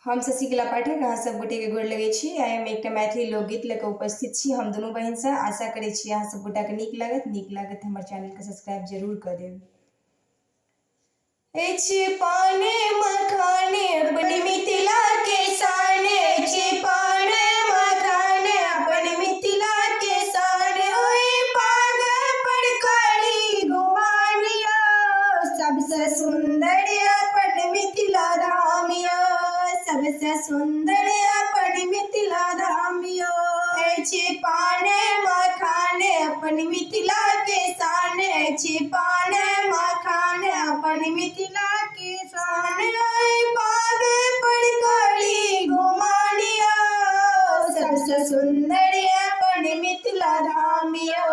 हम शशिकला पाठक अहाँ सब गोटे के गोर लगै छी। आइ हम एकटा मैथिली लोकगीत लऽ कऽ उपस्थित छी। हम दुनू बहिन से आशा करै छी अहाँ सब गोटा के नीक लागत हमर चैनल के सब्सक्राइब जरूर कऽ देब। पाने मखाने अपनी मिथिला के शान, पाने मखाने अपनी मिथिला के शान, ओए पागल पर करी गुमानिया, सबसे सुंदर अपन मिथिला धामिया, सबसे सुंदर अपन मिथिला धामिया। पाने मखाने अपनी मिथिला के शान, पाने मखाने अपनी मिथिला के शान, पागे पर करी गुमानिया, सबसे सुंदर अपन मिथिला धामिया,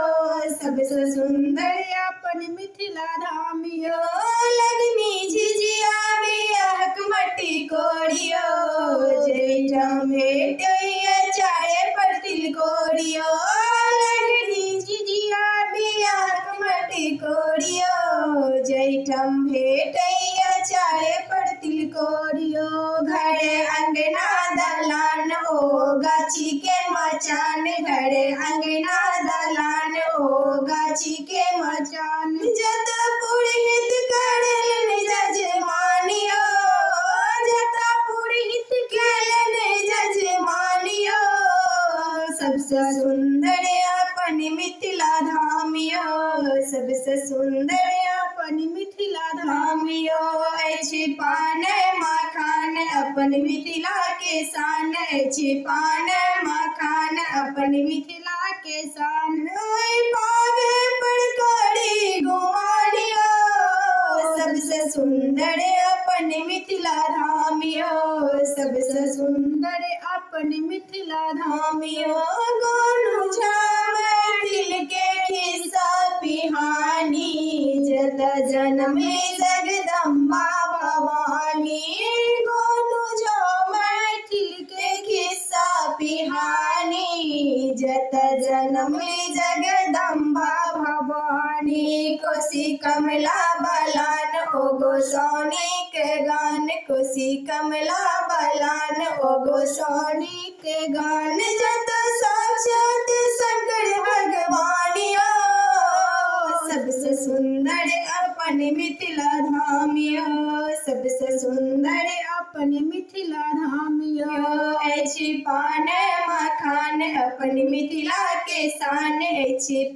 सबसे सुंदर अपन मिथिला धामिया। लगनी झिझिया बियाहक मटी कोरियो, जैठम भेटैया चारे पर तिलकोरियो, लगनी झिझिया बियाहक मटी कोरियो, जैठम भेटैया चारे पर तिलकोरियो। घरे अंगना दलान ओ गाछी के मचान, घरे अंगना दलान ओ गाछी के मचान, जत पुरहित करलन जजमानियो, जत पुरहित केलन जजमानियो, सबसे सुंदर अपन मिथिला धामियो, सबसे सुंदर अपन मिथिला धामियो। पाने मखान अपन मिथिला के शान, पाने मखान अपन मिथिला के शान, पागे पर करी गुमानियो, सबसे सुंदर अपन मिथिला धामियो, सबसे सुंदर अपन मिथिला धामियो। गोनू झाम दिल के खिस्सा पिहानी, जत जनमे जगदम्बा भवानी, गोनू झाम दिल के खिस्सा पिहानी, जत जनमे जगदम्बा भवानी। कोसी कमला बलान ओ गोसानी के गान, कोसी कमला बलान ओ गोसानी के गान, जत साक्षात शंकर भगवानिया, सबसे सुंदर अपन मिथिला धामिया, सबसे सुंदर अपन मिथिला धामिया। पाने मखान अपन मिथिला के शान,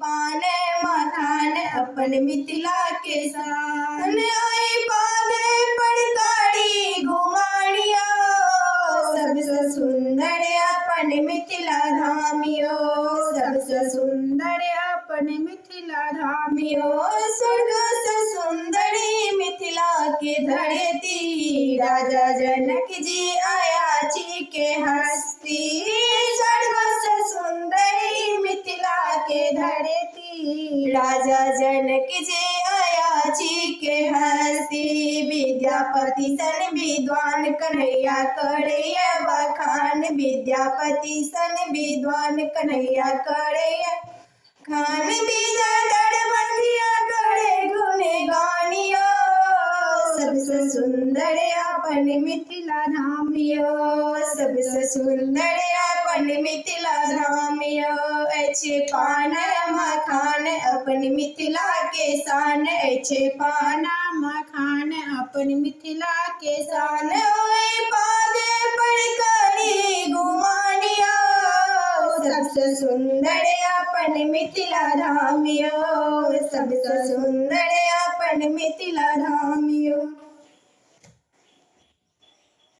पाने मखान अपन मिथिला के शान, पागे पर करी गुमानिया, सबसे सुंदर अपन मिथिला धामियो, सबसे सुंदर अपन मिथिला धामियो। स्वर्ग से सुंदरी मिथिला के धरती, राजा जनक जी अयाची के हस्ती, स्वर्ग से सुंदरी मिथिला के धरती, राजा जनक जी अयाची के हस्ती। विद्यापति सन विद्वान कन्हैया करैया बखान, विद्यापति सन विद्वान कन्हैया करैया खान, बीजा दरबंदिया करे गुणगानियो, सबसे सुंदर अपन मिथिला धामियो, सबसे सुंदर अपन मिथिला धामियो। पाना मखान अपन मिथिला के शान, पाना मखान अपन मिथिला के शान, पागे पर करी गुमानिया, सबसे सुंदर अपन मिथिला धामियो, सबसे सुंदर अपन मिथिला धामियो।